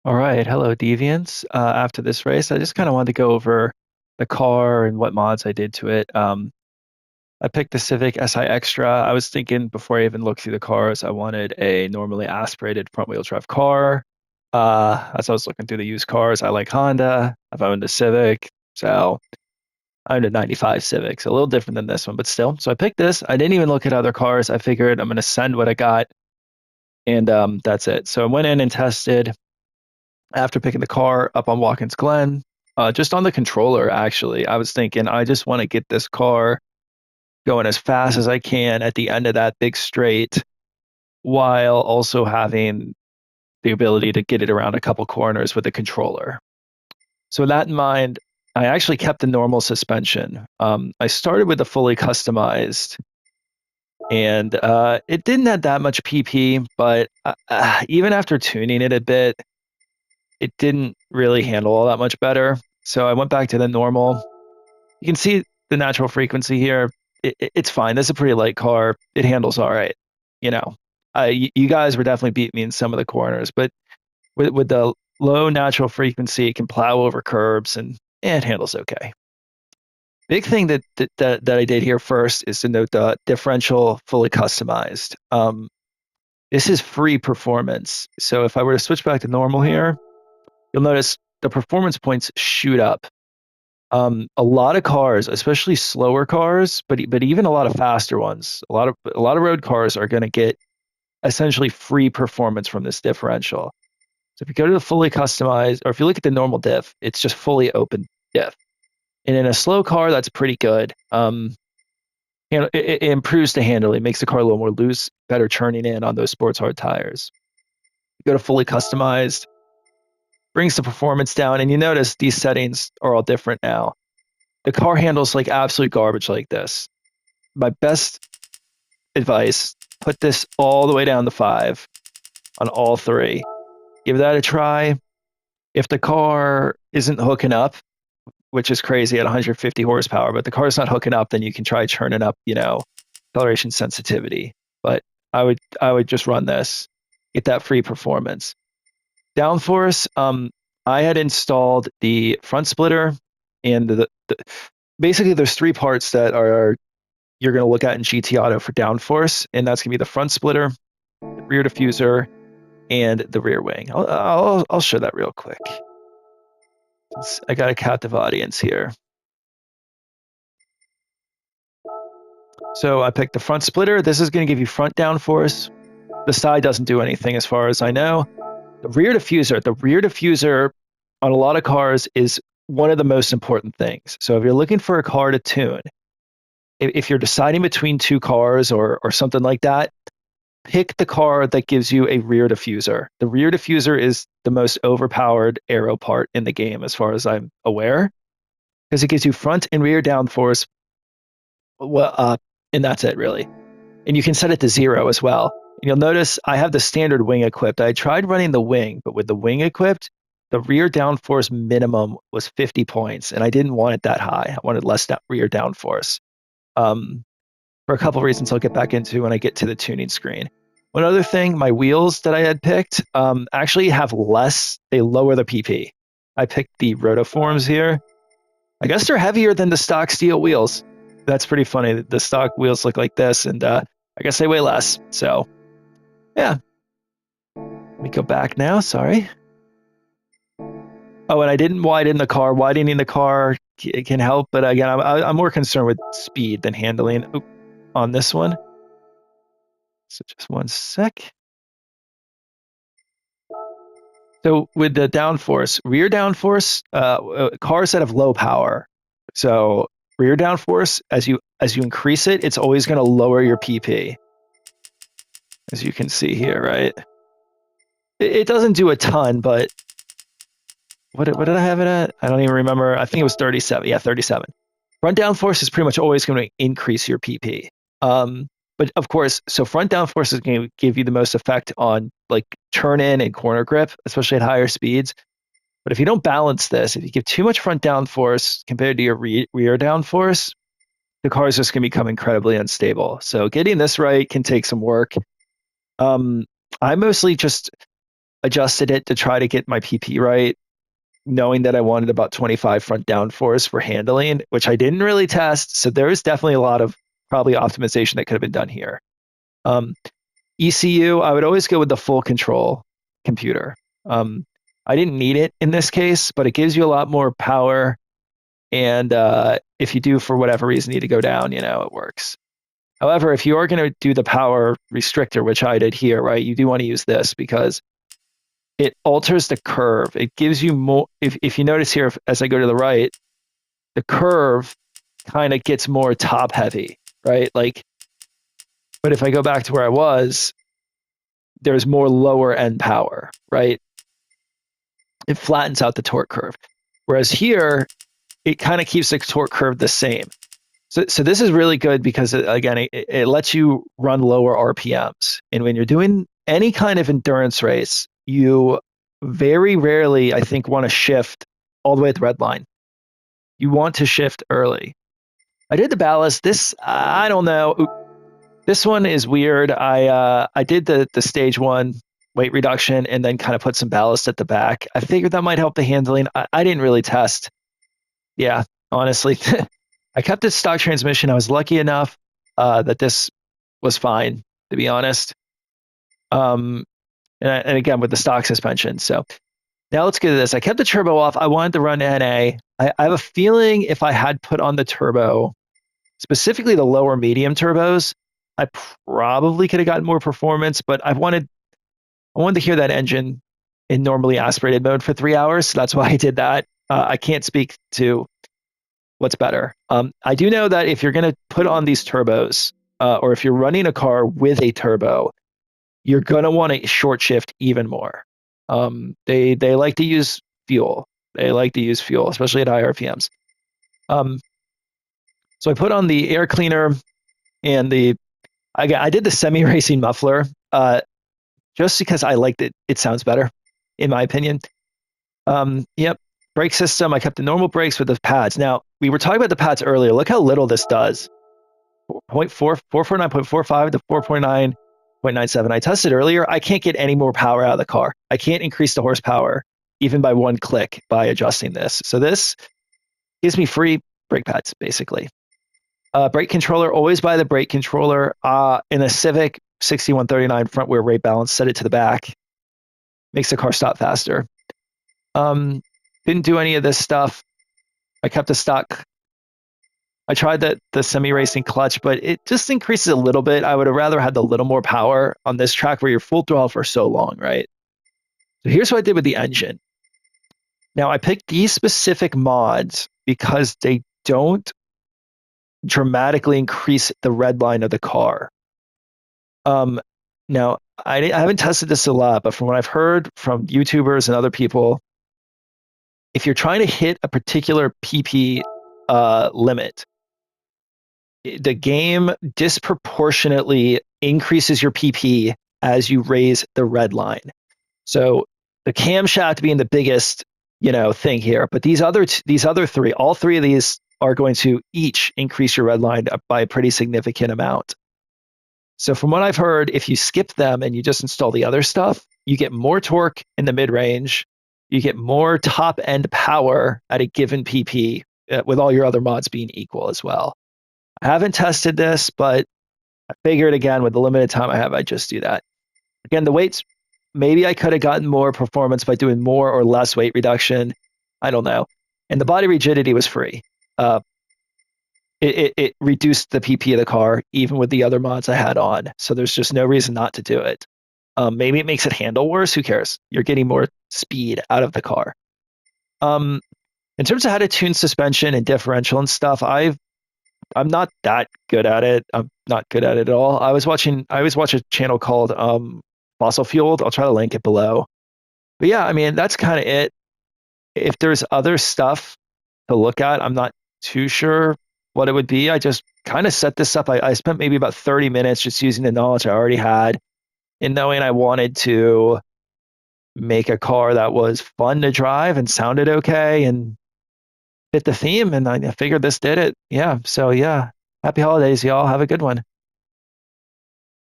All right, hello Deviants. After this race, I just kind of wanted to go over the car and what mods I did to it. I picked the Civic SI Extra. I was thinking before I even looked through the cars, I wanted a normally aspirated front-wheel drive car. As I was looking through the used cars, I like Honda. I've owned a Civic, so I owned a '95 Civic, so a little different than this one, but still. So I picked this. I didn't even look at other cars. I figured I'm going to send what I got, and that's it. So I went in and tested after picking the car up on Watkins Glen, just on the controller, actually. I was thinking, I just want to get this car going as fast as I can at the end of that big straight while also having the ability to get it around a couple corners with the controller. So, with that in mind, I actually kept the normal suspension. I started with the fully customized, and it didn't have that much PP, but even after tuning it a bit, it didn't really handle all that much better. So I went back to the normal. You can see the natural frequency here. It's fine. This is a pretty light car. It handles all right. You know, you guys were definitely beating me in some of the corners, but with the low natural frequency, it can plow over curbs and it handles okay. Big thing that I did here first is to note the differential fully customized. This is free performance. So if I were to switch back to normal here, you'll notice the performance points shoot up. A lot of cars, especially slower cars, but even a lot of faster ones, a lot of road cars are going to get essentially free performance from this differential. So if you go to the fully customized, or if you look at the normal diff, it's just fully open diff. And in a slow car, that's pretty good. It improves the handling, it makes the car a little more loose, better turning in on those sports hard tires. You go to fully customized, brings the performance down, and you notice these settings are all different now. The car handles like absolute garbage like this. My best advice, put this all the way down to 5 on all three. Give that a try. If the car isn't hooking up, which is crazy at 150 horsepower, but the car's not hooking up, then you can try turning up, acceleration sensitivity. But I would just run this, get that free performance. Downforce, I had installed the front splitter and basically there's three parts that are you're going to look at in GT Auto for downforce, and that's going to be the front splitter, the rear diffuser, and the rear wing. I'll show that real quick. I got a captive audience here. So I picked the front splitter. This is going to give you front downforce. The side doesn't do anything as far as I know. The rear diffuser on a lot of cars is one of the most important things. So if you're looking for a car to tune, if you're deciding between two cars or something like that, pick the car that gives you a rear diffuser. The rear diffuser is the most overpowered aero part in the game, as far as I'm aware, because it gives you front and rear downforce. Well, and that's it really. And you can set it to 0 as well. And you'll notice I have the standard wing equipped. I tried running the wing, but with the wing equipped, the rear downforce minimum was 50 points, and I didn't want it that high. I wanted less rear downforce. Um, for a couple of reasons I'll get back into when I get to the tuning screen. One other thing, my wheels that I had picked actually have less, they lower the PP. I picked the Rotoforms here. I guess they're heavier than the stock steel wheels. That's pretty funny. The stock wheels look like this, and I guess they weigh less. So, yeah. Let me go back now. Sorry. Oh, and I didn't widen the car. Widening the car can help, but again, I'm more concerned with speed than handling on this one. So just one sec. So with the downforce, rear downforce, cars that have low power. So rear downforce, as you increase it, it's always going to lower your PP, as you can see here, right? It doesn't do a ton, but what did I have it at? I don't even remember. I think it was 37. Yeah, 37. Front downforce is pretty much always going to increase your PP. But of course, so front downforce is going to give you the most effect on like turn in and corner grip, especially at higher speeds. But if you don't balance this, if you give too much front downforce compared to your rear downforce, the car is just going to become incredibly unstable. So getting this right can take some work. I mostly just adjusted it to try to get my PP right, knowing that I wanted about 25 front downforce for handling, which I didn't really test. So there is definitely a lot of probably optimization that could have been done here. Um, ECU, I would always go with the full control computer. I didn't need it in this case, but it gives you a lot more power. And if you do, for whatever reason, need to go down, it works. However, if you are going to do the power restrictor, which I did here, right, you do want to use this because it alters the curve. It gives you more. If you notice here, as I go to the right, the curve kind of gets more top heavy, right? But if I go back to where I was, there's more lower end power, right? It flattens out the torque curve. Whereas here, it kind of keeps the torque curve the same. So this is really good because, again, it lets you run lower RPMs. And when you're doing any kind of endurance race, you very rarely, I think, want to shift all the way at the red line. You want to shift early. I did the ballast. This, I don't know. This one is weird. I did the stage one weight reduction and then kind of put some ballast at the back. I figured that might help the handling. I didn't really test. Yeah, honestly. I kept it stock transmission. I was lucky enough that this was fine, to be honest. And again, with the stock suspension. So now let's get to this. I kept the turbo off. I wanted to run NA. I have a feeling if I had put on the turbo, specifically the lower medium turbos, I probably could have gotten more performance, but I wanted to hear that engine in normally aspirated mode for 3 hours. So that's why I did that. I can't speak to what's better. I do know that if you're going to put on these turbos, or if you're running a car with a turbo, you're going to want to short shift even more. They like to use fuel. They like to use fuel, especially at high RPMs. So I put on the air cleaner and I did the semi-racing muffler, just because I liked it. It sounds better, in my opinion. Yep. Brake system, I kept the normal brakes with the pads. Now, we were talking about the pads earlier. Look how little this does. 449.45 to 449.97. I tested earlier. I can't get any more power out of the car. I can't increase the horsepower even by one click by adjusting this. So this gives me free brake pads, basically. Brake controller, always buy the brake controller. In a Civic 6139 front wheel rate balance, set it to the back. Makes the car stop faster. Didn't do any of this stuff. I kept the stock. I tried the semi-racing clutch, but it just increases a little bit. I would have rather had a little more power on this track where you're full throttle for so long, right? So here's what I did with the engine. Now, I picked these specific mods because they don't dramatically increase the red line of the car. Now, I haven't tested this a lot, but from what I've heard from YouTubers and other people, if you're trying to hit a particular PP limit, the game disproportionately increases your PP as you raise the red line. So the camshaft being the biggest, thing here, but these other three, all three of these are going to each increase your red line by a pretty significant amount. So from what I've heard, if you skip them and you just install the other stuff, you get more torque in the mid-range, you get more top-end power at a given PP, with all your other mods being equal as well. I haven't tested this, but I figured, again, with the limited time I have, I'd just do that. Again, the weights, maybe I could have gotten more performance by doing more or less weight reduction. I don't know. And the body rigidity was free. It reduced the PP of the car, even with the other mods I had on. So there's just no reason not to do it. Maybe it makes it handle worse. Who cares? You're getting more speed out of the car. In terms of how to tune suspension and differential and stuff, I'm not that good at it. I'm not good at it at all. I always watch a channel called Fossil Fueled. I'll try to link it below. But yeah, I mean, that's kind of it. If there's other stuff to look at, I'm not too sure what it would be. I just kind of set this up. I spent maybe about 30 minutes just using the knowledge I already had and knowing I wanted to make a car that was fun to drive and sounded okay and fit the theme. And I figured this did it. Yeah. So yeah, happy holidays, y'all. Have a good one.